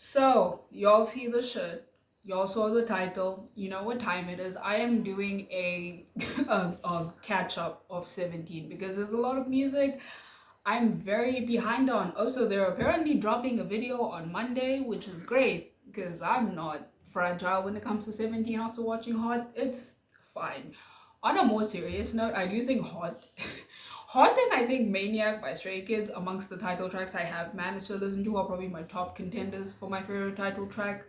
So, y'all see the shirt. Y'all saw the title. You know what time it is. I am doing a catch up of 17 because there's a lot of music I'm very behind on. Also, they're apparently dropping a video on Monday, which is great because I'm not fragile when it comes to 17 after watching Hot. It's fine. On a more serious note, I do think Hot and I think Maniac by Stray Kids, amongst the title tracks I have managed to listen to, are probably my top contenders for my favorite title track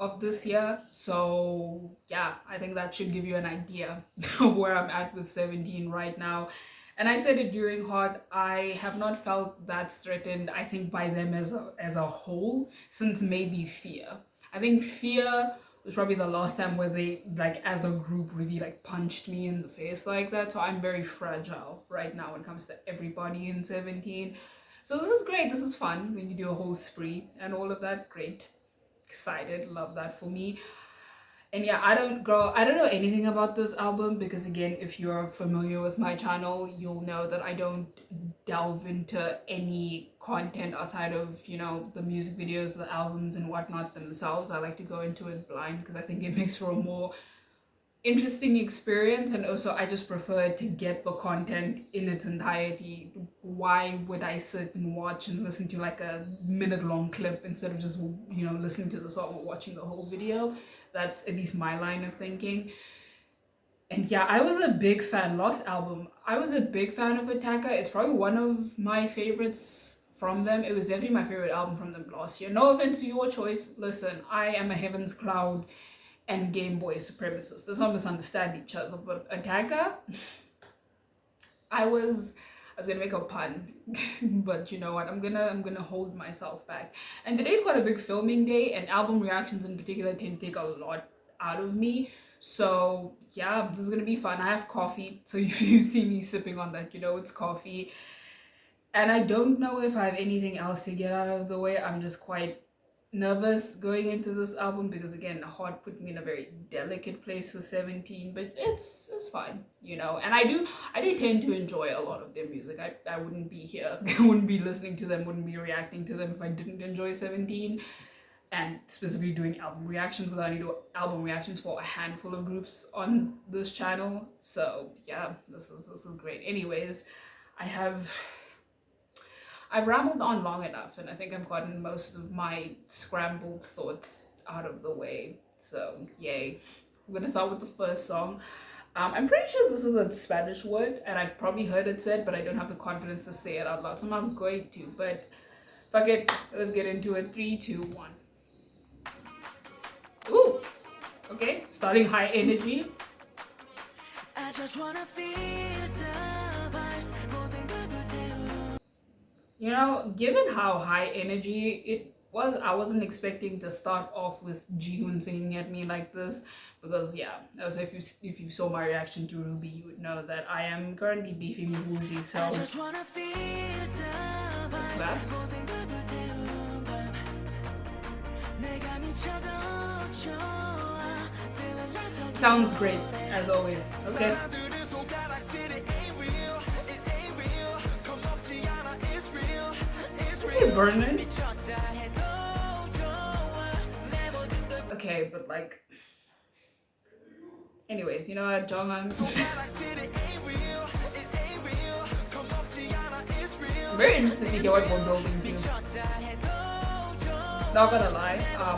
of this year. So yeah, I think that should give you an idea of where I'm at with 17 right now. And I said it during Hot, I have not felt that threatened, I think, by them as a whole since maybe Fear. I think Fear was probably the last time where they, like, as a group, really like punched me in the face like that. So I'm very fragile right now when it comes to everybody in 17. So this is great. This is fun when you do a whole spree and all of that. Great. Excited. Love that for me. And yeah, I don't know anything about this album because, again, if you're familiar with my channel, you'll know that I don't delve into any content outside of, the music videos, the albums and whatnot themselves. I like to go into it blind because I think it makes for a more interesting experience, and also I just prefer to get the content in its entirety. Why would I sit and watch and listen to like a minute long clip instead of just listening to the song or watching the whole video? That's at least my line of thinking. And yeah, I was a big fan. Lost album, I was a big fan of Attacker. It's probably one of my favorites from them. It was definitely my favorite album from them last year. No offense to your choice. Listen, I am a Heaven's Cloud and Game Boy supremacist. Let's not misunderstand each other. But Attacker, I was gonna make a pun, but you know what? I'm gonna hold myself back. And today's quite a big filming day, and album reactions in particular tend to take a lot out of me. So yeah, this is gonna be fun. I have coffee, so if you see me sipping on that, it's coffee. And I don't know if I have anything else to get out of the way. I'm just quite nervous going into this album because, again, Hot put me in a very delicate place for 17, but it's fine. And I do tend to enjoy a lot of their music. I wouldn't be here, I wouldn't be listening to them, wouldn't be reacting to them if I didn't enjoy 17, and specifically doing album reactions because I only do album reactions for a handful of groups on this channel. So yeah, this is great. Anyways, I have I've rambled on long enough, and I think I've gotten most of my scrambled thoughts out of the way. So, yay. I'm gonna start with the first song. I'm pretty sure this is a Spanish word, and I've probably heard it said, but I don't have the confidence to say it out loud, so I'm not going to. But fuck it, let's get into it. 3, 2, 1. Ooh, okay, starting high energy. I just wanna feel the vibes. Given how high energy it was, I wasn't expecting to start off with Jihoon singing at me like this because, yeah, also if you saw my reaction to Ruby, you would know that I am currently beefing with Woozy, so claps. Sounds great, as always. Okay. Vernon. Okay, but like, anyways, you know what, Jonghyun. I'm very interested to hear what we're building to. Not gonna lie, I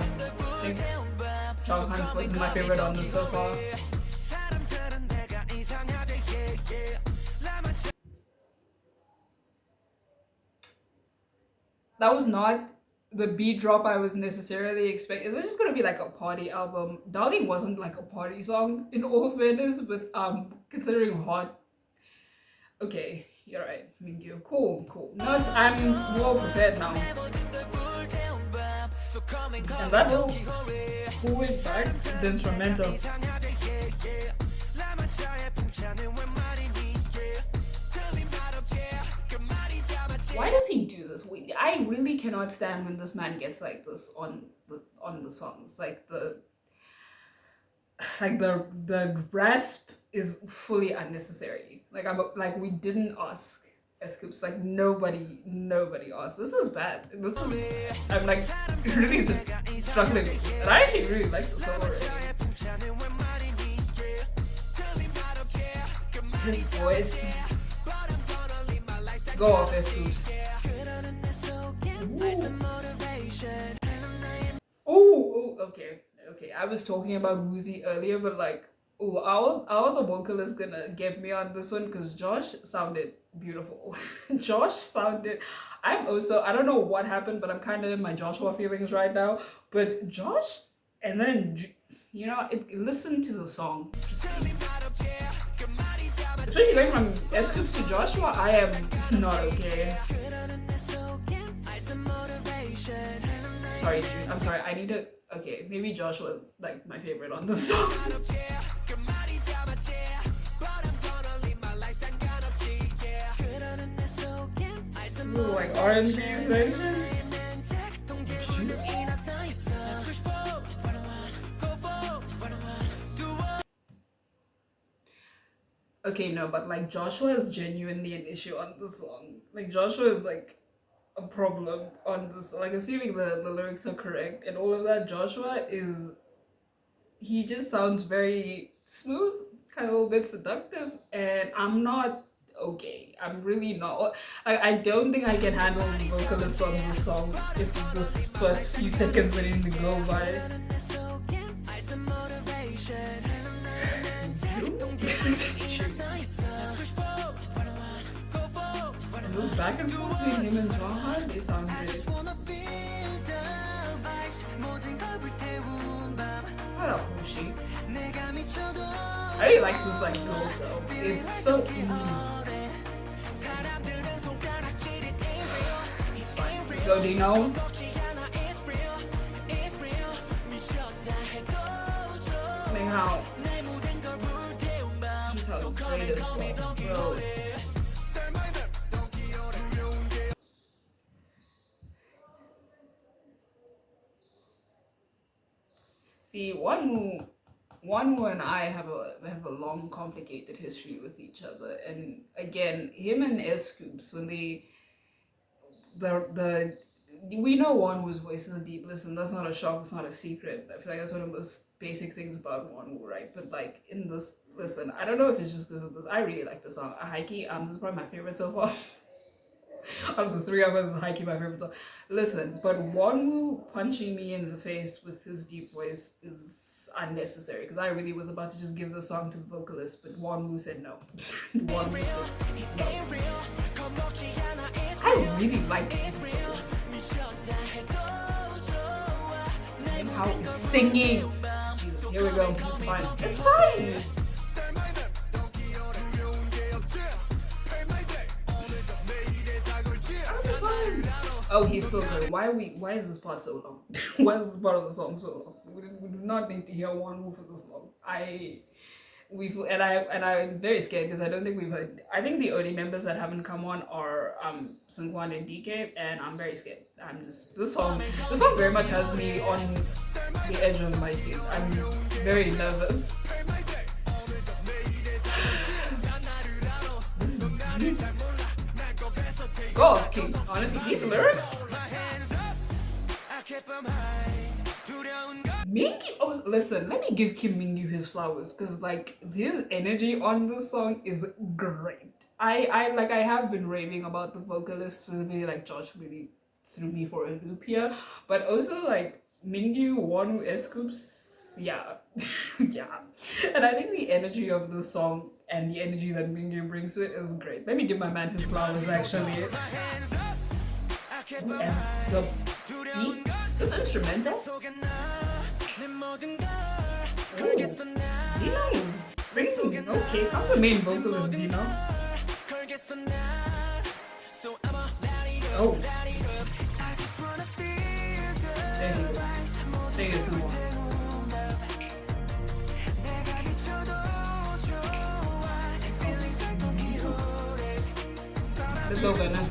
think Jonghyun's was my favorite on this so far. That was not the beat drop I was necessarily expecting. Is this just gonna be like a party album? Darling wasn't like a party song in all fairness, but considering Hot, okay, you're right. Mingyu, cool. No, I'm well prepared now. And that little cool inside the instrumental. Why does he do this? I really cannot stand when this man gets like this on the songs. Like the rasp is fully unnecessary. Like we didn't ask. Scoops. Like nobody asked. This is bad. This is I'm like really struggling with this. And I actually really like the song already. His voice. Go off, Scoops. Ooh, okay. Okay. I was talking about Woozy earlier, but like, ooh, our the vocalist gonna get me on this one because Josh sounded beautiful. Josh sounded. I don't know what happened, but I'm kind of in my Joshua feelings right now. But Josh, and then listen to the song. Especially going from Scoops to Joshua, I am not okay. Sorry, June. I'm sorry. I need to. Okay, maybe Joshua's like my favorite on the song. Ooh, like R&B section. Okay, no, but like Joshua is genuinely an issue on the song. Like Joshua is like a problem on this. Like assuming the lyrics are correct and all of that, Joshua is he just sounds very smooth, kind of a little bit seductive, and I'm not okay. I'm really not. I don't think I can handle the vocalist on this song if this first few seconds are in to go by. And this back and forth between him and John, they sound great. Shut up, Mushi. I really like this like girl though. It's so It's fine. Let's go, Dino. I mean how he sounds great as well, bro. See, Wanmu and I have a long, complicated history with each other, and again, him and Scoops when the we know Wanwu's voice is deep. Listen, that's not a shock. It's not a secret. I feel like that's one of the most basic things about Wanwu, right? But like in this, listen, I don't know if it's just because of this. I really like the song. Haiki, this is probably my favorite so far. Out of the three of us, Haiki my favorite song. Listen, but Wanwu punching me in the face with his deep voice is unnecessary because I really was about to just give the song to the vocalist, but Wanwu said no. Wanwu said no. I really like this. And how he's singing. Jesus, here we go. It's fine. It's fine. Oh, he's so good. Why is this part so long? Why is this part of the song so long? We do not need to hear Wanwu for this long. I'm very scared because I don't think we've heard. I think the only members that haven't come on are Sungkwan and DK, and I'm very scared. This song very much has me on the edge of my seat. I'm very nervous. Go off, King. Honestly, these lyrics. Mingyu, listen, let me give Kim Mingyu his flowers because like his energy on this song is great. I have been raving about the vocalist specifically, like Josh really threw me for a loop here, but also like Mingyu, Wanwu, Scoops, yeah. Yeah. And I think the energy of the song and the energy that Mingyu brings to it is great. Let me give my man his flowers actually. And the beat, this instrumental. Ooh, Dino is singing. Okay, I'm the main vocalist, Dino. Oh. There he goes. Sing it some more. Let's go, Ghana.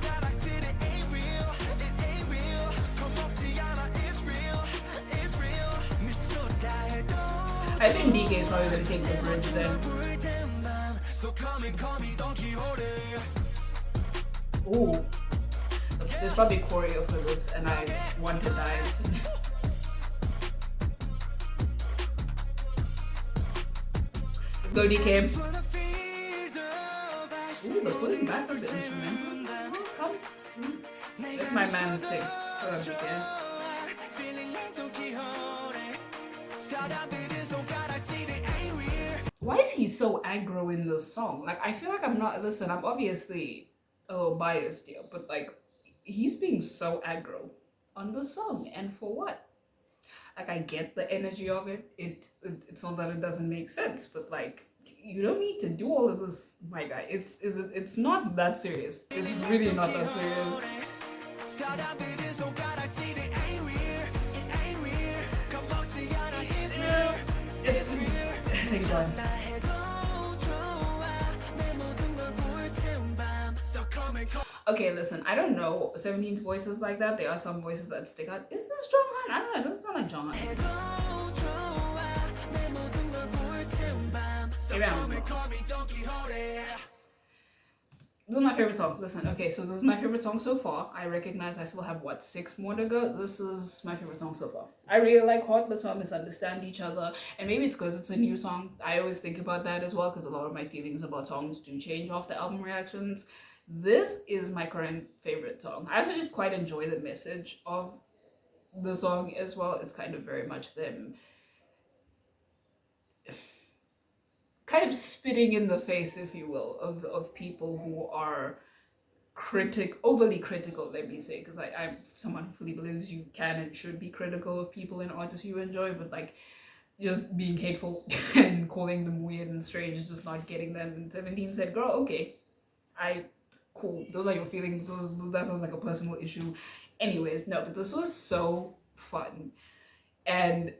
I think DK is probably going to take the bridge then. Ooh, there's probably choreo for this, and I want to die. Let's go, DK. Ooh, the pulling back of the instrumental comes through. Let my man sing. Hold on, DK. Why is he so aggro in this song? Like, I feel like I'm not. Listen, I'm obviously a little biased here, but like, he's being so aggro on the song, and for what? Like, I get the energy of it. It's not that it doesn't make sense, but like, you don't need to do all of this, my guy. It's not that serious. It's really not that serious. It's, thank God. Okay, listen, I don't know 17's voices like that. There are some voices that stick out. Is this John? I don't know. It doesn't sound like John. Maybe I'm wrong. This is my favorite song. Listen, okay, so this is my favorite song so far. I recognize I still have, what, 6 more to go? This is my favorite song so far. I really like Hot. Let's not misunderstand each other. And maybe it's because it's a new song. I always think about that as well, because a lot of my feelings about songs do change after album reactions. This is my current favorite song. I actually just quite enjoy the message of the song as well. It's kind of very much them kind of spitting in the face, if you will, of people who are overly critical, let me say, because I'm someone who fully believes you can and should be critical of people and artists you enjoy, but like, just being hateful and calling them weird and strange is just not getting them. And 17 said, girl, okay, cool, those are your feelings, that sounds like a personal issue. Anyways, no, but this was so fun. And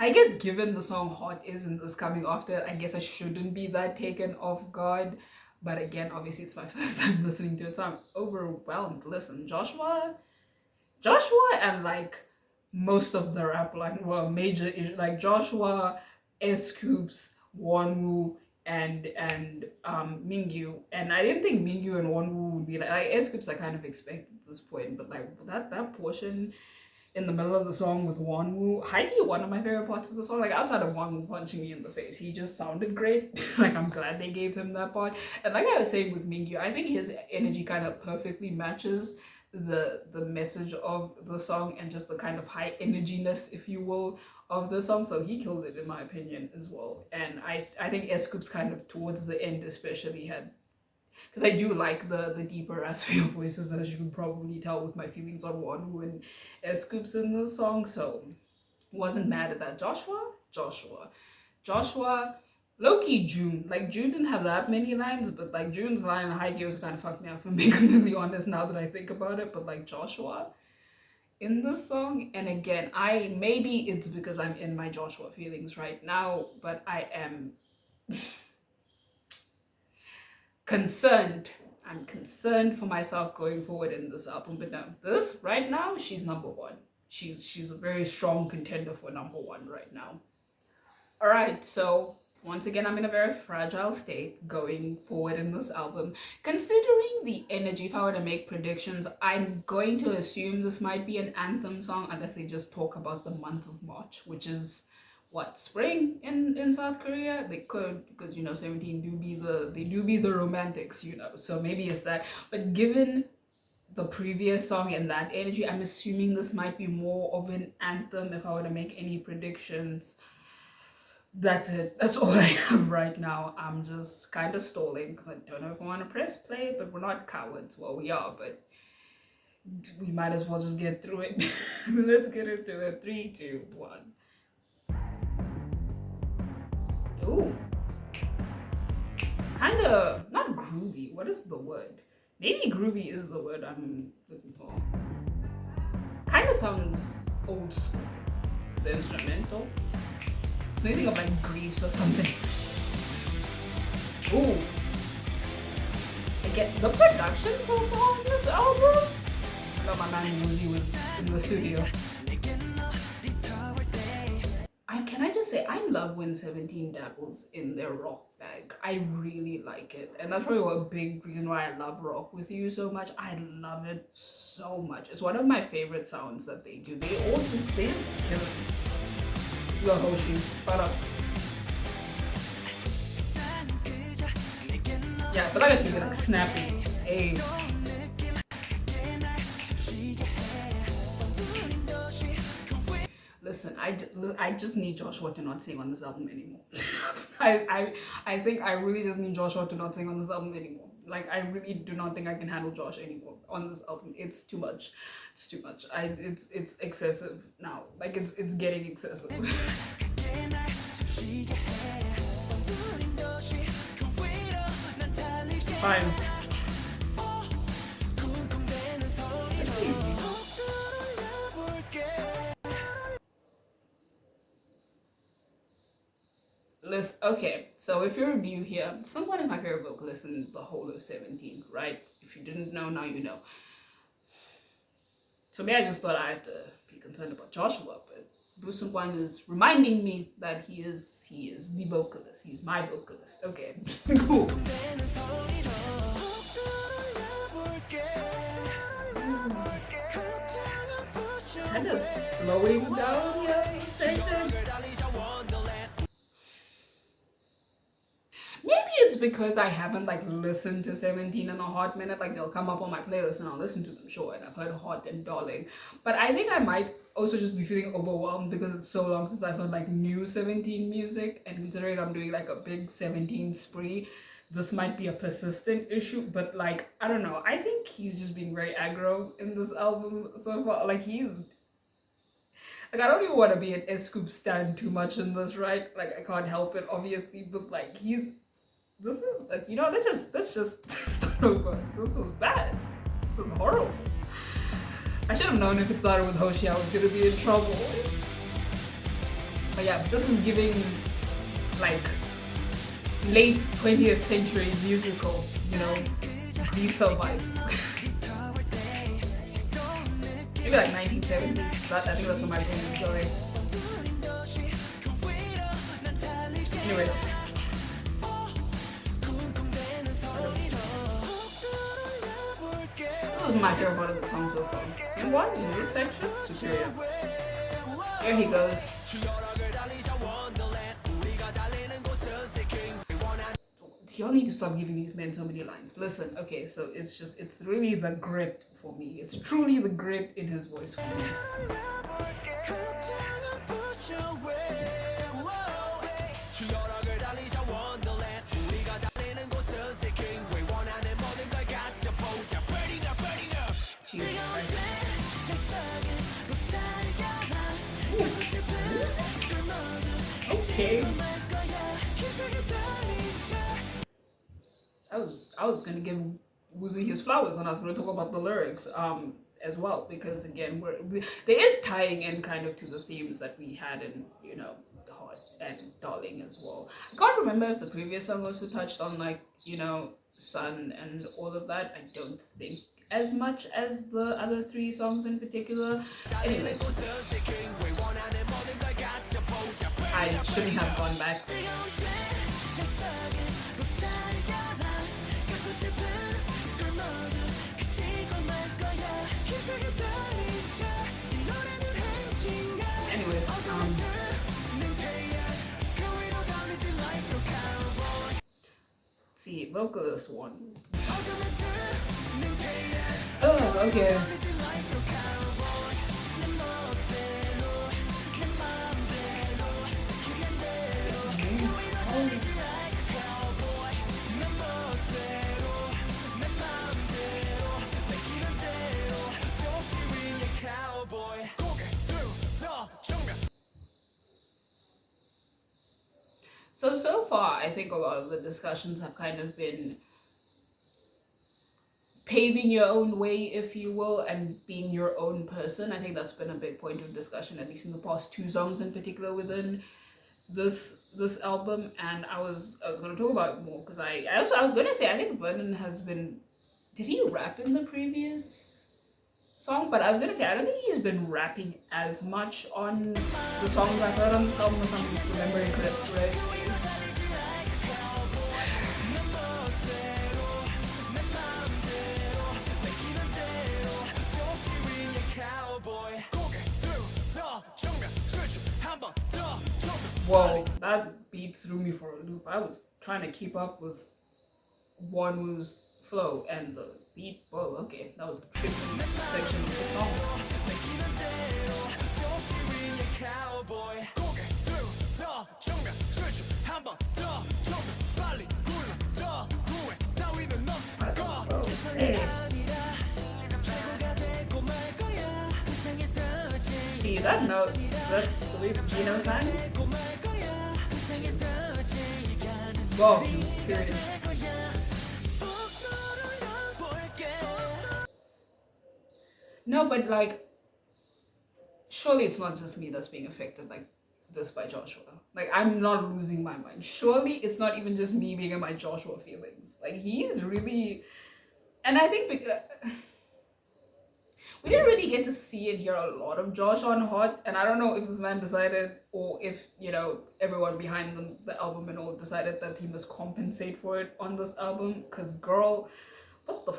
I guess given the song Hot isn't this coming after it, I guess I shouldn't be that taken off guard. But again, obviously it's my first time listening to it, so I'm overwhelmed. Listen, Joshua and like most of the rap line were major issues. Like Joshua, S-Coops, Wonwoo, and Mingyu. And I didn't think Mingyu and Wonwoo would be like S-Coops I kind of expected at this point, but like that portion in the middle of the song with Wonwoo, high-key one of my favorite parts of the song. Like, outside of Wonwoo punching me in the face, he just sounded great. Like, I'm glad they gave him that part. And like I was saying with Mingyu, I think his energy kind of perfectly matches the message of the song and just the kind of high energiness, if you will, of the song. So he killed it in my opinion as well. And I think S-Coop's kind of towards the end especially had, because I do like the deeper raspy voices, as you can probably tell with my feelings on Wonwoo and S-Coops in this song, so wasn't mad at that. Joshua, low-key June. Like, June didn't have that many lines, but like June's line high was kind of fucked me up, if I'm being completely honest now that I think about it. But like Joshua in this song, and again, maybe it's because I'm in my Joshua feelings right now, but I am concerned. I'm concerned for myself going forward in this album. But no, this right now, she's number one. She's a very strong contender for number one right now. All right, so once again, I'm in a very fragile state going forward in this album. Considering the energy, if I were to make predictions, I'm going to assume this might be an anthem song, unless they just talk about the month of March, which is what, spring in South Korea. They could, because 17 do be the romantics, so maybe it's that. But given the previous song and that energy, I'm assuming this might be more of an anthem if I were to make any predictions. That's it. That's all I have right now. I'm just kind of stalling because I don't know if I want to press play, but we're not cowards. Well, we are, but we might as well just get through it. Let's get into it. 3, 2, 1. Ooh. It's kind of not groovy. What is the word? Maybe groovy is the word I'm looking for. Kind of sounds old school. The instrumental. Maybe of like Grease or something. Ooh. Again, the production so far on this album. I know my man Woozy was in the studio. Can I just say, I love when 17 dabbles in their rock bag. like. I really like it, and that's probably a big reason why I love Rock With You so much. I love it so much. It's one of my favorite sounds that they do. They just kill it. Let's go Hoshi. Follow. Yeah, I feel like I should be like snappy. Hey. Listen, I just need Joshua to not sing on this album anymore. I think I really just need Joshua to not sing on this album anymore. Like, I really do not think I can handle Josh anymore on this album. It's too much. It's too much. It's excessive now. Like, it's getting excessive. Fine. Listen, okay, so if you're new here, someone is my favorite vocalist in the whole of 17, right? If you didn't know, now you know. So maybe I just thought I had to be concerned about Joshua, but Busungwan is reminding me that he is the vocalist. He's my vocalist. Okay, cool. Kind of slowing down here in this section. Maybe it's because I haven't like listened to 17 in a hot minute. Like, they'll come up on my playlist and I'll listen to them, sure, and I've heard Hot and Darling. But I think I might also just be feeling overwhelmed because it's so long since I've heard like new 17 music, and considering I'm doing like a big 17 spree, this might be a persistent issue. But like, I don't know, I think he's just being very aggro in this album so far. Like, I don't even want to be an S-Scoop stan too much in this, right? Like, I can't help it, obviously, but like, this is like, let's just start over. This is bad. This is horrible. I should have known if it started with Hoshi I was gonna be in trouble. But yeah, this is giving like late 20th century musical, Lisa vibes. Maybe like 1970s. I think that's what my brain is going. Anyways. This is my favorite part of the song so far. Same one in this section, superior. Here he goes. Y'all need to stop giving these men so many lines. Listen, okay, so it's really the grit for me. It's truly the grit in his voice for me. Jesus Christ. Okay. I was gonna give Woozy his flowers when I was gonna talk about the lyrics as well, because again there is tying in kind of to the themes that we had in the Hot and Darling as well. I can't remember if the previous song also touched on like sun and all of that. I don't think as much as the other three songs in particular. Anyways, I shouldn't have gone back. Anyways, let's see, vocalist one. Oh, okay. So far, I think a lot of the discussions have kind of been paving your own way, if you will, and being your own person. I think that's been a big point of discussion, at least in the past two songs in particular within this album. And I was going to talk about it more because I was going to say I think Vernon has been. Did he rap in the previous song? But I was going to say I don't think he's been rapping as much on the songs I've heard on this album, if I'm remembering correctly. Whoa, that beat threw me for a loop. I was trying to keep up with Wanu's flow and the beat. Whoa, okay, that was a tricky section of the song. See that note, that the way Gino sang? Wow, period. No, but like, surely it's not just me that's being affected like this by Joshua. Like, I'm not losing my mind. Surely it's not even just me being in my Joshua feelings. Like, he's really, and I think because we didn't really get to see and hear a lot of Josh on Hot, and I don't know if this man decided, or if, you know, everyone behind the album and all decided that he must compensate for it on this album, because girl, what the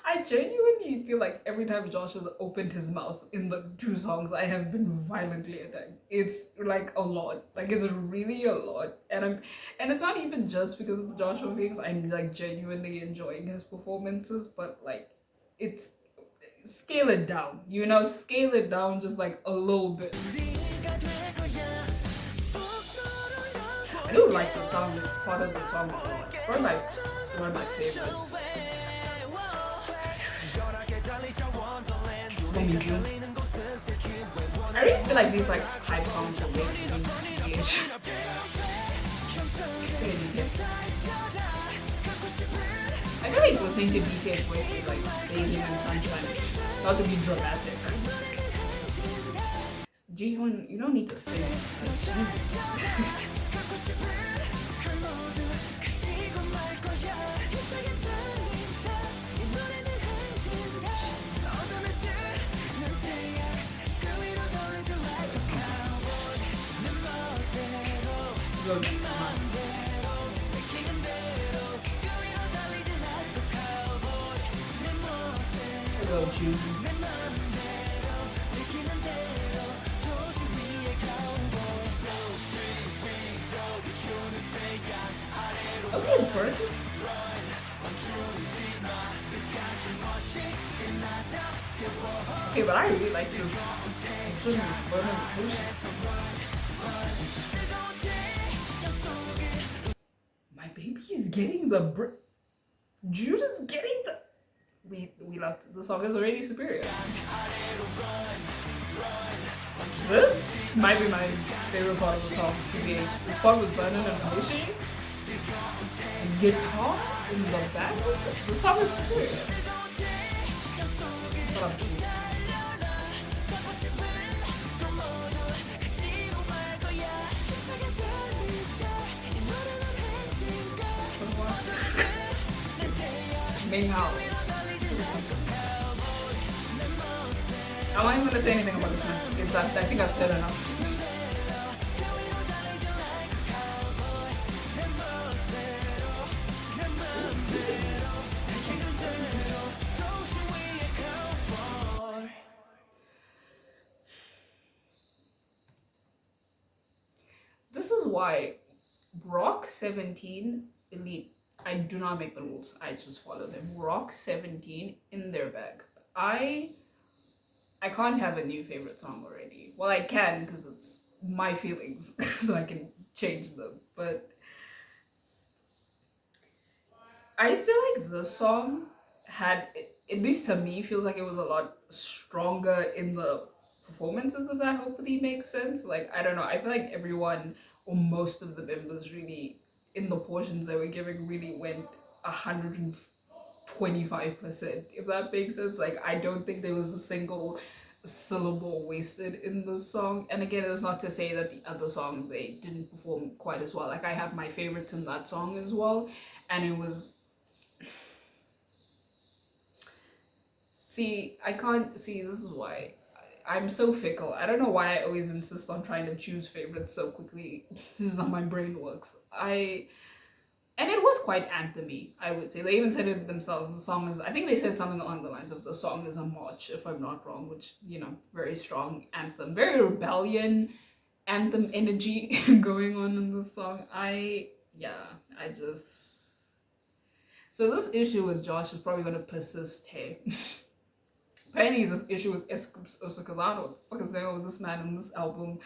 I genuinely feel like every time Josh has opened his mouth in the two songs, I have been violently attacked. It's like a lot. Like, it's really a lot. And it's not even just because of the Joshua things. I'm like genuinely enjoying his performances, but like, it's scale it down, you know, scale it down just like a little bit. I do like the song, part of the song a lot. One of my favorites. I really feel like these like hype songs are way too DH. I feel like listening to DK's voice is like bathing in sunshine. Not to be dramatic. Jihoon, you don't need to sing. Like, Jesus. Go, June. Okay, perfect. Okay, but I really like this. My baby's getting the Jude is getting the. We left. The song is already superior. This might be my favorite part of the song, PBH. This part with Vernon and Hoshi. Guitar in the back. The song is superior. What up, Jude? Ming Hao. I'm not even gonna say anything about this one. I think I've said enough. This is why Rock 17 Elite, I do not make the rules, I just follow them. Rock 17 in their bag. I can't have a new favorite song already. Well, I can because it's my feelings, so I can change them. But I feel like this song had, at least to me, feels like it was a lot stronger in the performances, if that hopefully makes sense. Like, I don't know, I feel like everyone or most of the members really, in the portions they were giving, really went 125%, if that makes sense. Like, I don't think there was a single syllable wasted in the song. And again, it's not to say that the other song they didn't perform quite as well. Like, I have my favorites in that song as well, and it was, see, I can't see, this is why I'm so fickle. I don't know why I always insist on trying to choose favorites so quickly. This is how my brain works. And it was quite anthemy, I would say. They even said it themselves. The song is, I think they said something along the lines of the song is a march, if I'm not wrong, which, you know, very strong anthem, very rebellion anthem energy going on in this song. I just. So this issue with Josh is probably going to persist, hey. Apparently, this issue with S Scoops also, because I don't know what the fuck is going on with this man in this album.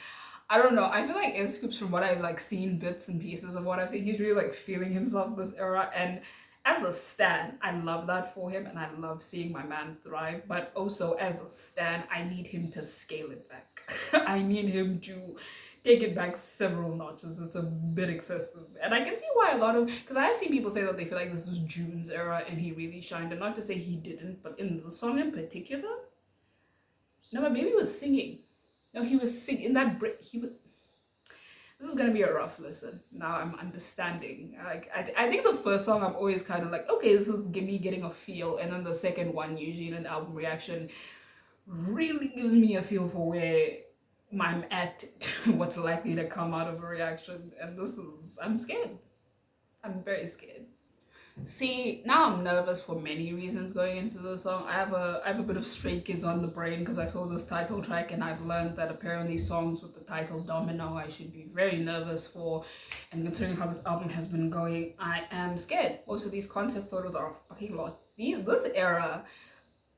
I don't know. I feel like S Scoops, from what I've like seen bits and pieces of what I've seen, he's really like feeling himself this era. And as a stan, I love that for him, and I love seeing my man thrive. But also as a stan, I need him to scale it back. I need him to take it back several notches. It's a bit excessive, and I can see why a lot of, because I've seen people say that they feel like this is June's era and he really shined, and not to say he didn't, but in the song in particular, no, but maybe he was singing. No, he was singing in that break. He was. This is gonna be a rough listen. Now I'm understanding. Like I think the first song I'm always kind of like, okay, this is me getting a feel, and then the second one, usually in an album reaction, really gives me a feel for where I'm at, what's likely to come out of a reaction, and this is, I'm scared. I'm very scared. See, now I'm nervous for many reasons going into the song. I have a bit of Stray Kids on the brain because I saw this title track and I've learned that apparently songs with the title Domino I should be very nervous for, and considering how this album has been going, I am scared. Also, these concept photos are a fucking lot. This era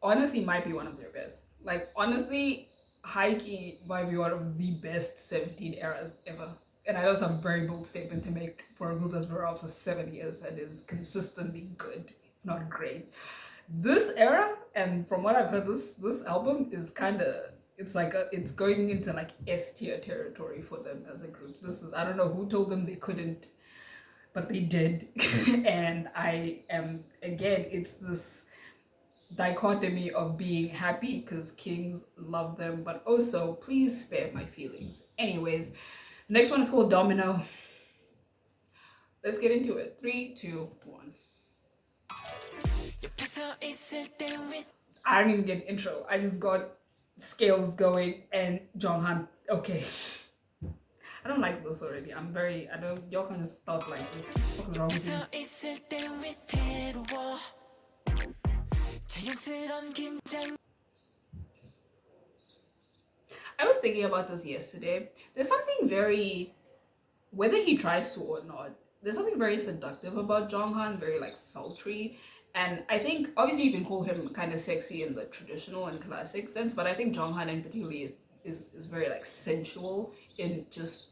honestly might be one of their best. Like, honestly, high-key might be one of the best 17 eras ever. And I know it's a very bold statement to make for a group that's been around for 7 years and is consistently good, if not great. This era, and from what I've heard, this album is kind of, it's going into like S tier territory for them as a group. This is, I don't know who told them they couldn't, but they did. And I am, again, it's this dichotomy of being happy because Kings love them, but also please spare my feelings. Anyways, the next one is called Domino. Let's get into it. 3, 2, 1. I didn't even get an intro. I just got scales going and Jonghan. Okay. I don't like this already. Y'all can just start like this. What is wrong with you? I was thinking about this yesterday. There's something very, whether he tries to or not, there's something very seductive about Jonghan, very like sultry. And I think obviously you can call him kind of sexy in the traditional and classic sense, but I think Jonghan in particular is very like sensual in just,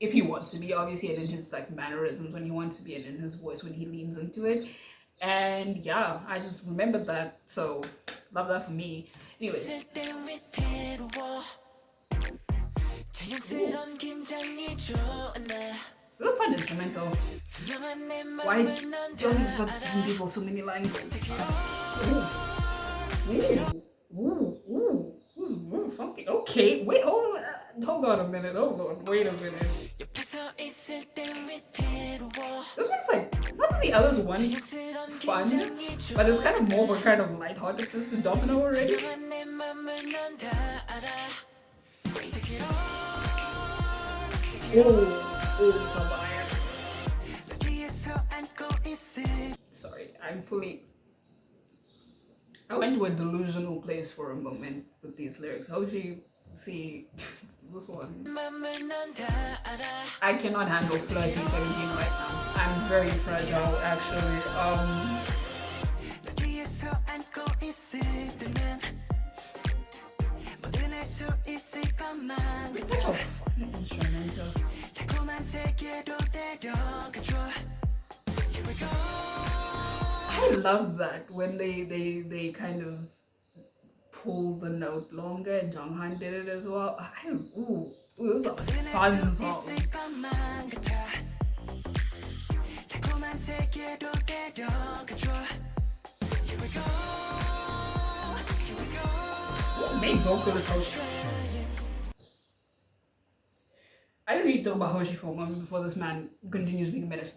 if he wants to be, obviously, and in his like mannerisms when he wants to be, and in his voice when he leans into it. And yeah, I just remembered that, so love that for me. Anyways. Real fun instrumental. Why don't you stop giving people so many lines? Ooh, ooh, funky. Okay, wait, hold on a minute. Hold on, wait a minute. This one's like, not that the others one fun, but it's kind of more of a kind of lightheartedness to Domino already. Sorry, I went to a delusional place for a moment with these lyrics. Hoshi, see, this one. I cannot handle flirty 17 right now. I'm very fragile, actually. It's such a fun instrumental. I love that when they kind of pull the note longer, and Jonghan did it as well. Ooh, this is a fun song. Main vocal is Hoshi. I just need to talk about Hoshi for a moment before this man continues being a menace.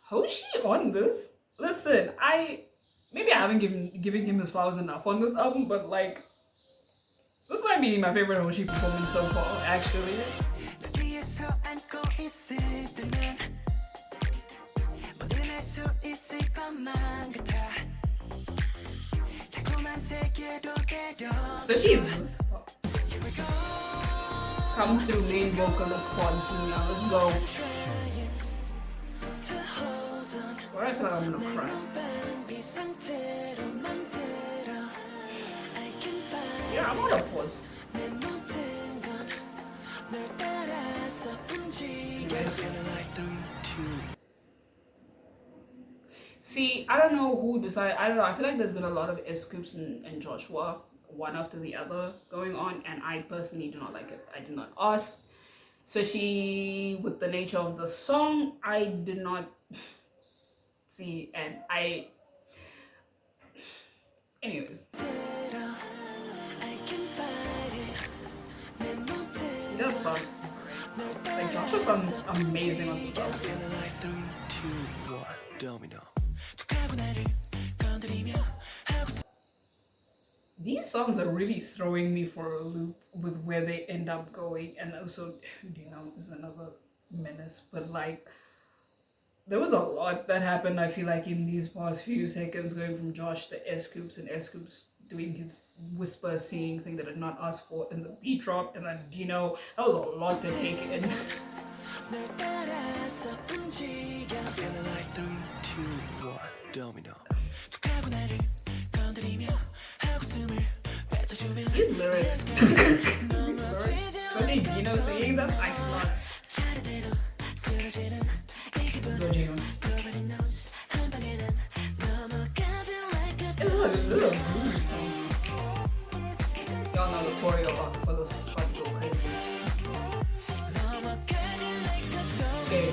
Hoshi on this? Listen, maybe I haven't given him his flowers enough on this album, but like, this might be my favorite Hoshi performance so far, actually. Especially this come through main vocalist quality now. Let's go. Why I feel like I'm gonna cry. Yeah, I'm gonna pause. See, I don't know who decided. I don't know. I feel like there's been a lot of S Scoops and Joshua, one after the other, going on, and I personally do not like it. I do not ask, especially with the nature of the song. I did not see, and I. Anyways. It does sound great. Like Joshua sounds amazing on this album. Domino. These songs are really throwing me for a loop with where they end up going, and also Domino is another menace. But like, there was a lot that happened. I feel like in these past few seconds, going from Josh to S Scoops and S Scoops doing his whisper singing thing that I did not ask for, and the beat drop, and then Dino. That was a lot to take in. Domino. These lyrics. Especially Dino singing that, I cannot. Let's go, Gino. This is a blues song. Y'all know the choreo for this part go crazy. Okay,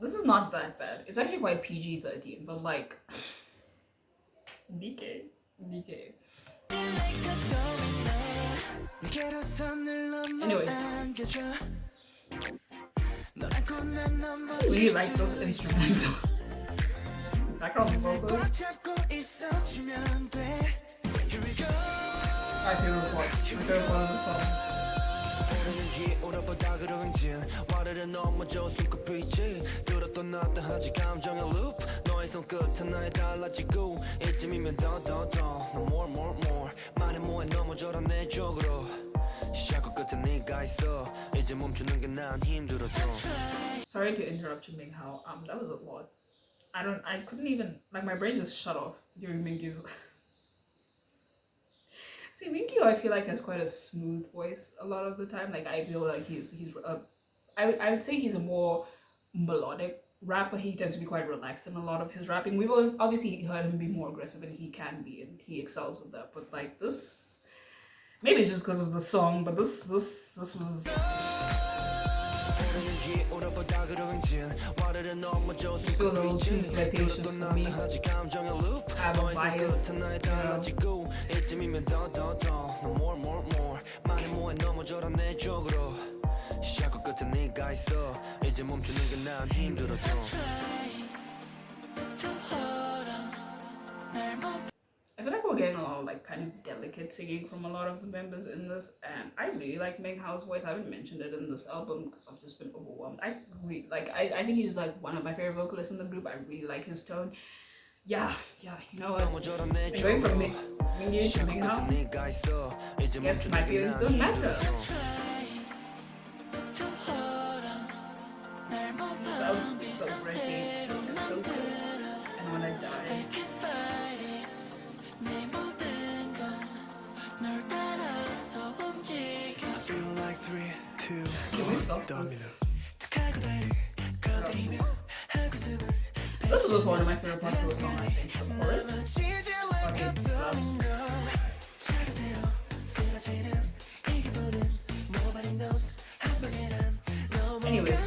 this is not that bad. It's actually quite PG-13, but like DK. Anyways, I really like this instrumental. Background vocals. My favorite part. My favorite part of the song. Sorry to interrupt you, Ming Hao. That was a lot. I couldn't even, like, my brain just shut off during Mingyu's. See, Mingyu, I feel like has quite a smooth voice a lot of the time. Like, I feel like I would say he's a more melodic rapper. He tends to be quite relaxed in a lot of his rapping. We've obviously heard him be more aggressive, and he can be, and he excels with that. But like this, maybe it's just because of the song, but this was. It feels a little too flirtatious for me. I have a bias, I feel like we're getting a lot of like kind of delicate singing from a lot of the members in this, and I really like Ming Hao's voice. I haven't mentioned it in this album because I've just been overwhelmed. I really like. I think he's like one of my favorite vocalists in the group. I really like his tone. Yeah, you know what? Going from Mingyu to Ming Hao, yes, my feelings don't matter. It sounds so breathy and so cool, and when I die. Can we stop this? This is just one of my favorite parts of the song, I think. The chorus. Fucking slaps. Anyways.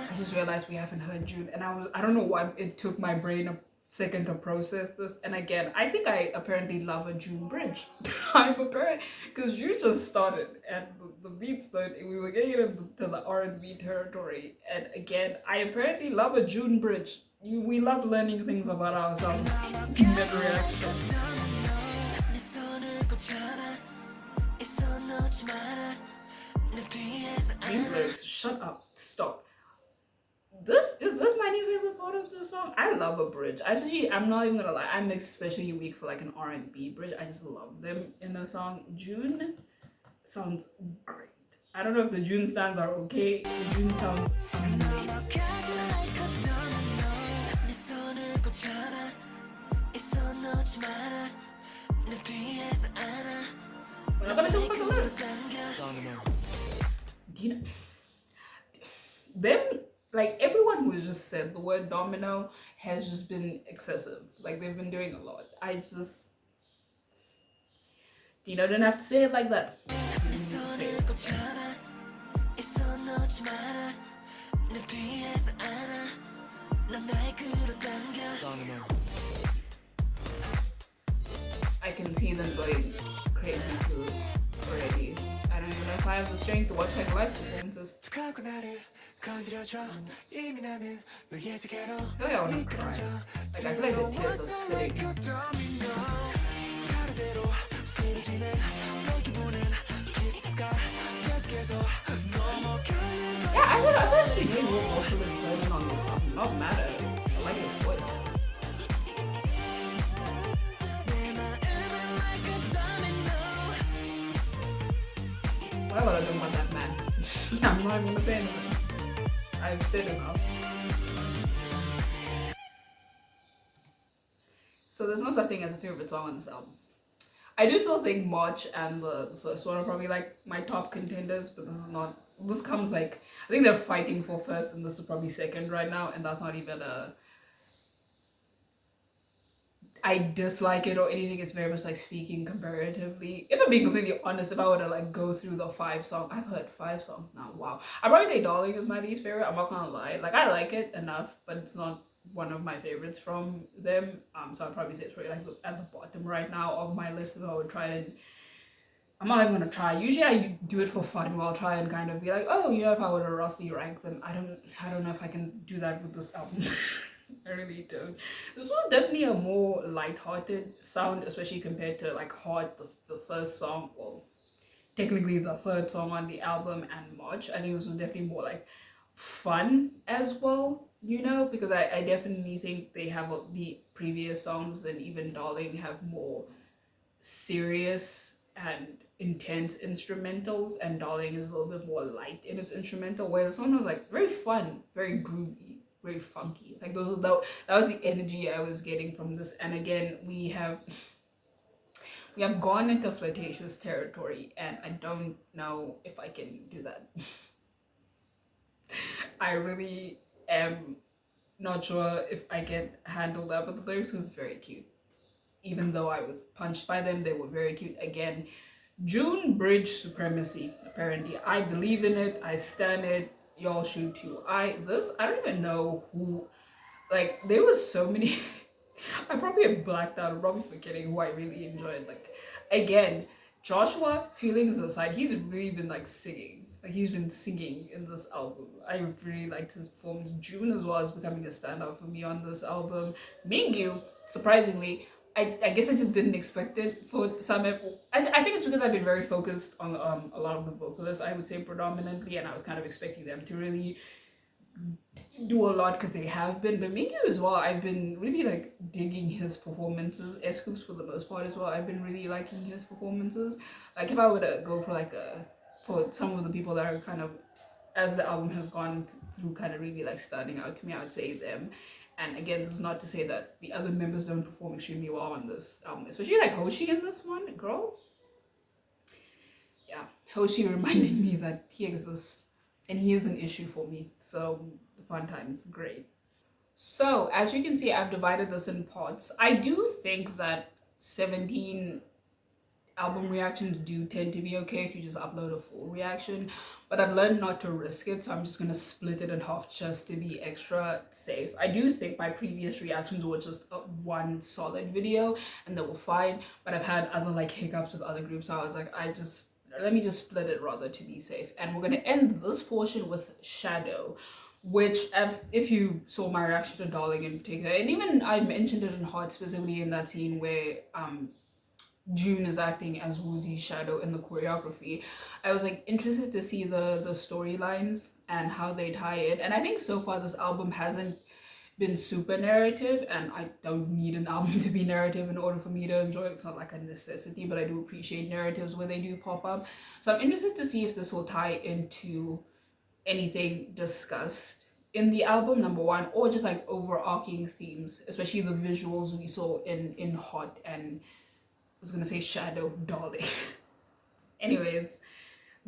I just realized we haven't heard June, and I don't know why it took my brain a second to process this. And again, I think I apparently love a June bridge. I'm apparent because June just started and the beats started. We were getting into the R&B territory, and again, I apparently love a June bridge. we love learning things about ourselves mid reaction. These lyrics, shut up, stop. This is this my new favorite part of the song. I love a bridge. Especially, I'm not even gonna lie, I'm especially weak for like an R&B bridge. I just love them in a song. June sounds great. I don't know if the June stands are okay. The June sounds amazing. We're not gonna talk about the lyrics. Dina, them, like everyone who just said the word domino has just been excessive. Like they've been doing a lot. I just, Dina didn't have to say it like that. You didn't need to say it. I can see them going crazy to this already. I don't even know if I have the strength to watch like live performances. Oh yeah, I wanna cry. Like I feel like the tears are sitting. Yeah, I would actually give more vocalist version on this album. Not mad at it. I like his voice. What about I don't want that man? I'm not even gonna say anything. I've said enough. So there's no such thing as a favorite song on this album. I do still think March and the first one are probably like my top contenders, but this is not. This comes like I think they're fighting for first, and this is probably second right now, and that's not even a. I dislike it or anything. It's very much like speaking comparatively. If I'm being completely honest, if I were to like go through the 5 songs, I've heard 5 songs now. Wow, I'd probably say "Darling" is my least favorite. I'm not gonna lie. Like I like it enough, but it's not one of my favorites from them. So I'd probably say it's probably like at the bottom right now of my list. If I would try and I'm not even gonna try. Usually I do it for fun where I'll try and kind of be like, oh, if I were to roughly rank them, I don't know if I can do that with this album. I really don't. This was definitely a more light-hearted sound, especially compared to like Heart, the first song, or technically the third song on the album, and March. I think this was definitely more like fun as well, because I definitely think they have the previous songs and even Darling have more serious and intense instrumentals, and Darling is a little bit more light in its instrumental, whereas this one was like very fun, very groovy, very funky. Like that was the energy I was getting from this. And again, we have gone into flirtatious territory, and I don't know if I can do that. I really am not sure if I can handle that, but the lyrics were very cute. Even though I was punched by them, they were very cute. Again, June bridge supremacy, apparently. I believe in it. I stand it. Y'all should too. I don't even know who, like, there was so many. I probably have blacked out. I'm probably forgetting who I really enjoyed. Like, again, Joshua, feelings aside, he's really been like singing. Like, he's been singing in this album. I really liked his performance. June as well is becoming a standout for me on this album. Mingyu, surprisingly, I guess I just didn't expect it for some. I think it's because I've been very focused on a lot of the vocalists, I would say predominantly, and I was kind of expecting them to really do a lot because they have been. But Mingyu as well, I've been really like digging his performances. S-Coops for the most part as well, I've been really liking his performances. Like if I were to go for some of the people that are kind of, as the album has gone through, kind of really like standing out to me, I would say them. And again, this is not to say that the other members don't perform extremely well on this album, especially like Hoshi in this one, girl. Yeah, Hoshi reminded me that he exists and he is an issue for me. So the fun times, great. So as you can see, I've divided this in parts. I do think that 17 album reactions do tend to be okay if you just upload a full reaction, but I've learned not to risk it, so I'm just gonna split it in half just to be extra safe. I do think my previous reactions were just one solid video and they were fine, but I've had other like hiccups with other groups, so I was like, let me just split it rather to be safe. And we're gonna end this portion with Shadow, which if you saw my reaction to Darling in particular, and even I mentioned it in Hot specifically in that scene where June is acting as Woozy's shadow in the choreography. I was like interested to see the storylines and how they tie in. And I think so far this album hasn't been super narrative, and I don't need an album to be narrative in order for me to enjoy it. It's not like a necessity, but I do appreciate narratives where they do pop up. So I'm interested to see if this will tie into anything discussed in the album, number one, or just like overarching themes, especially the visuals we saw in Hot and I was gonna say Shadow Darling. Anyways,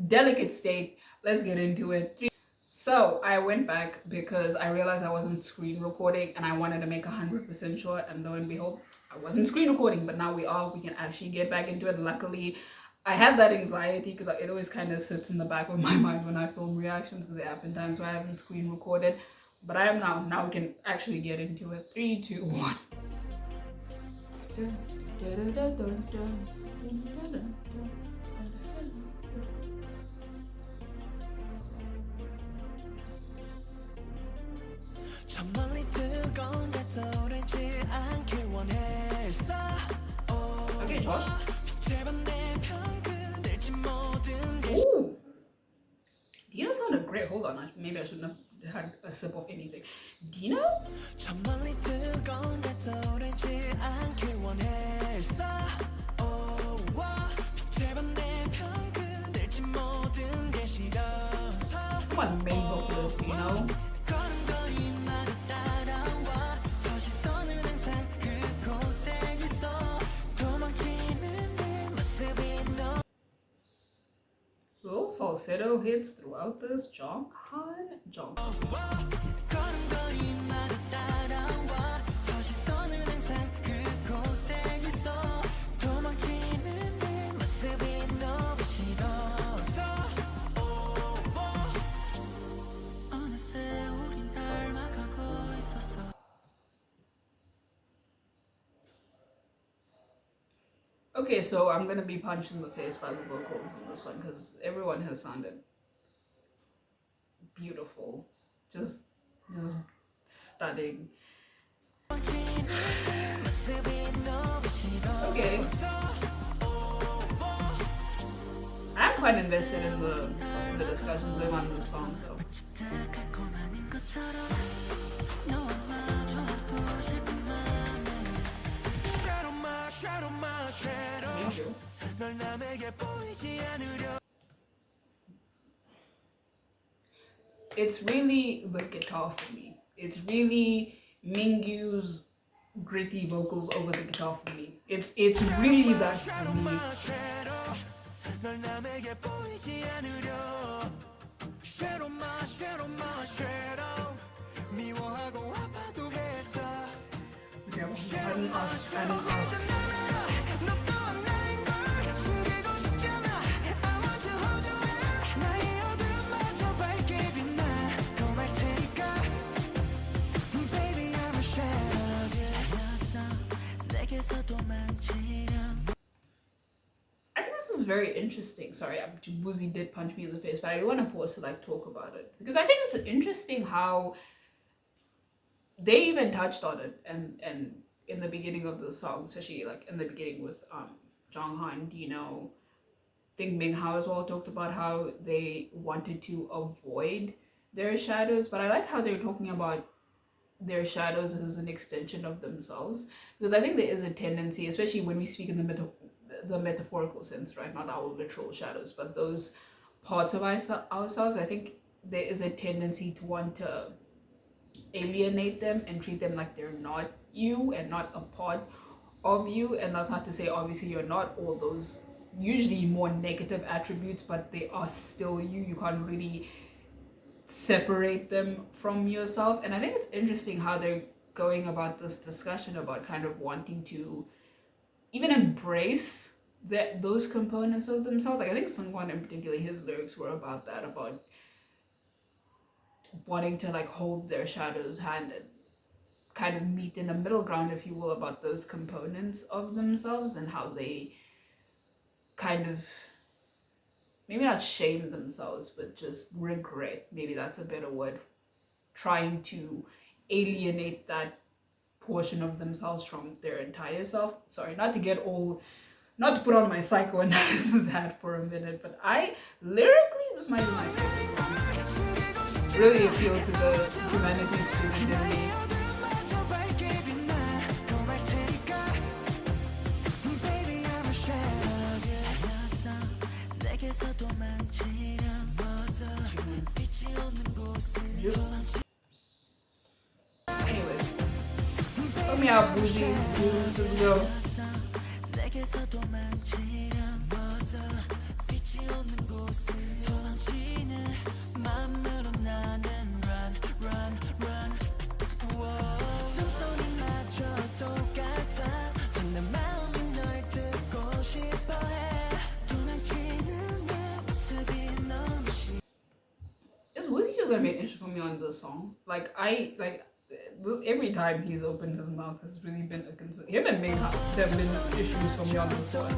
Delicate State, let's get into it. So I went back because I realized I wasn't screen recording and I wanted to make 100% sure, and lo and behold, I wasn't screen recording, but now we can actually get back into it. Luckily, I had that anxiety because it always kind of sits in the back of my mind when I film reactions because there have been times where I haven't screen recorded, but I am now. Now we can actually get into it. 3, 2, 1. Okay, Josh. Ooh, Dino sounded great. Hold on, maybe I shouldn't have had a sip of anything. Dino? Come on, main vocalist, Dino. Little falsetto hits throughout this. Jonghan. Okay, so I'm gonna be punched in the face by the vocals in this one because everyone has sounded beautiful, just stunning. Okay, I'm quite invested in the discussions going on in this song though. Thank you. It's really the guitar for me. It's really Mingyu's gritty vocals over the guitar for me. It's really that for me. Okay, I didn't ask. I think this is very interesting. Sorry, Woozy did punch me in the face, but I want to pause to like talk about it because I think it's interesting how they even touched on it and in the beginning of the song, especially like in the beginning with Jonghan, Dino, I think Ming Hao as well talked about how they wanted to avoid their shadows, but I like how they're talking about their shadows as an extension of themselves because I think there is a tendency, especially when we speak in the metaphorical sense, right? Not our literal shadows, but those parts of ourselves. I think there is a tendency to want to alienate them and treat them like they're not you and not a part of you. And that's not to say obviously you're not all those usually more negative attributes, but they are still you. You can't really separate them from yourself. And I think it's interesting how they're going about this discussion about kind of wanting to even embrace those components of themselves. Like I think Sungwon in particular, his lyrics were about that, about wanting to like hold their shadow's hand and kind of meet in a middle ground, if you will, about those components of themselves and how they kind of maybe not shame themselves, but just regret. Maybe that's a better word trying to alienate that portion of themselves from their entire self. Sorry, not to get all, not to put on my psychoanalysis hat for a minute, but I lyrically, this might be my favorite song. Really appeals to the humanities student in me. Anyways, let me out, Boozy. Let's go. Is Woozy just gonna be an issue for me on this song? Like every time he's opened his mouth has really been a concern. Him and Ming, there have been issues for me on this one.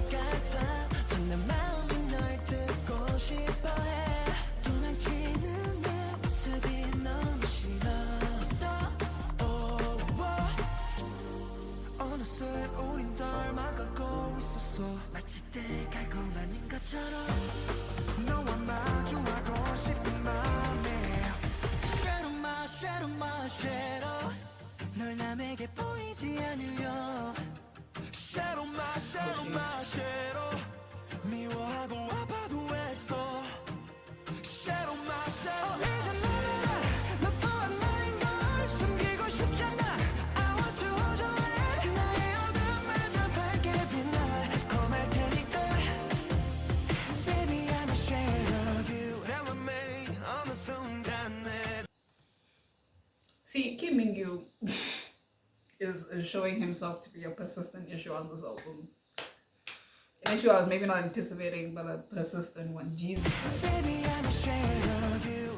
See, Kim Mingyu is showing himself to be a persistent issue on this album. An issue I was maybe not anticipating, but a persistent one. Jesus Christ. Baby, I'm ashamed of you.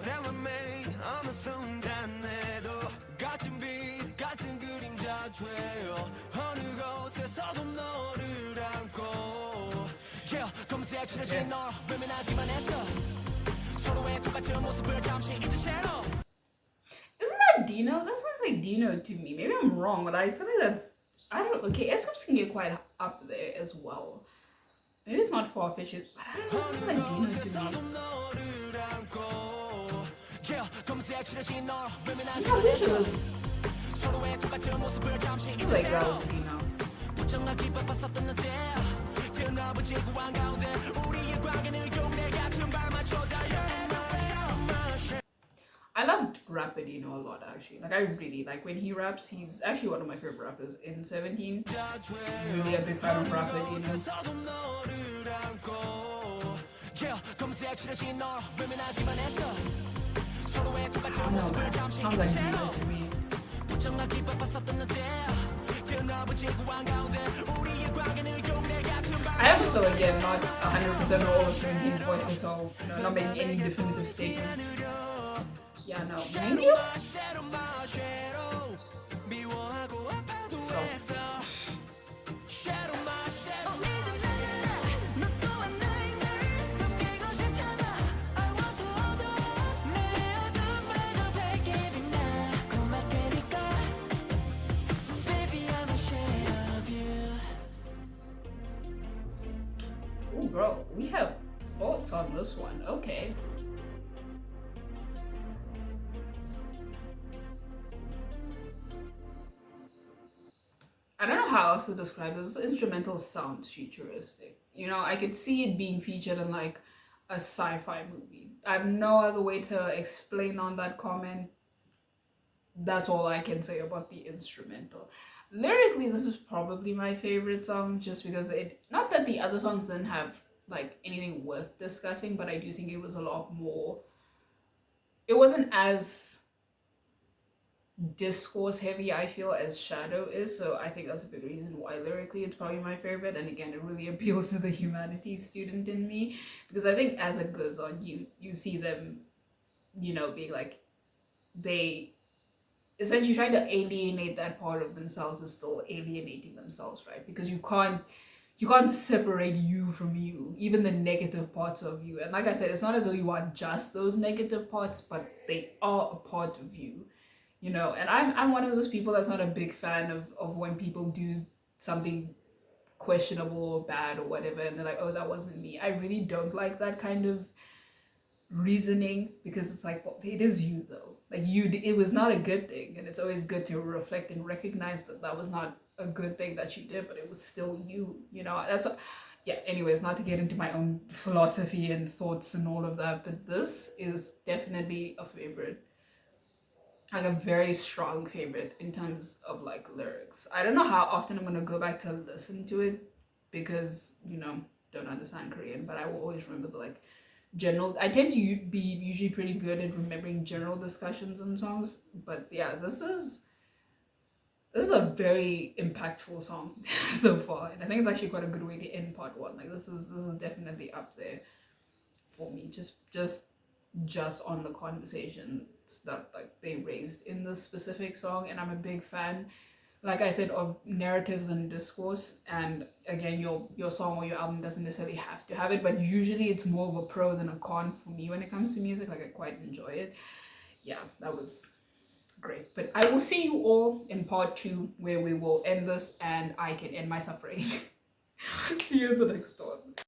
Isn't that Dino? That sounds like Dino to me. Maybe I'm wrong, but I feel like that's, I don't know. Okay, S-Cups can get quite up there as well. Maybe it's not far-fetched, but I don't know. It sounds like Dino to me. Yeah, which is like that was Dino. I loved rapper Dino a lot actually. Like I really like when he raps. He's actually one of my favorite rappers in 17. Really a big fan of rapper Dino. I don't know, man. Sounds like Dino to me. I also, again, not 100% know all of 17's voices, so not making any definitive statements. Yeah, no. Thank you? So. Ooh, bro, we have thoughts on this one. Okay. I don't know how else to describe this. This instrumental sounds futuristic. You know, I could see it being featured in like a sci-fi movie. I have no other way to explain on that comment. That's all I can say about the instrumental. Lyrically, this is probably my favorite song just because it, not that the other songs didn't have like anything worth discussing, but I do think it was a lot more, it wasn't as discourse heavy I feel as Shadow is, so I think that's a big reason why lyrically it's probably my favorite. And again, it really appeals to the humanities student in me because I think as it goes on, you see them, you know, being like, they essentially trying to alienate that part of themselves is still alienating themselves, right? Because you you can't separate you from you, even the negative parts of you. And like I said, it's not as though you are just those negative parts, but they are a part of you, you know. And I'm one of those people that's not a big fan of when people do something questionable or bad or whatever, and they're like, oh, that wasn't me. I really don't like that kind of reasoning, because it's like, well, it is you though. Like, you, it was not a good thing, and it's always good to reflect and recognize that that was not a good thing that you did, but it was still you, you know. That's what, yeah, anyways, not to get into my own philosophy and thoughts and all of that, but this is definitely a favorite, like a very strong favorite in terms of like lyrics. I don't know how often I'm gonna go back to listen to it, because, you know, don't understand Korean, but I will always remember the like general. I tend to be usually pretty good at remembering general discussions and songs, but yeah, this is a very impactful song so far, and I think it's actually quite a good way to end part one. Like, this is definitely up there for me. Just on the conversations that like they raised in this specific song, and I'm a big fan, like I said, of narratives and discourse. And again, your song or your album doesn't necessarily have to have it, but usually it's more of a pro than a con for me when it comes to music. Like, I quite enjoy it. Yeah, that was great. But I will see you all in part two, where we will end this and I can end my suffering. See you in the next one.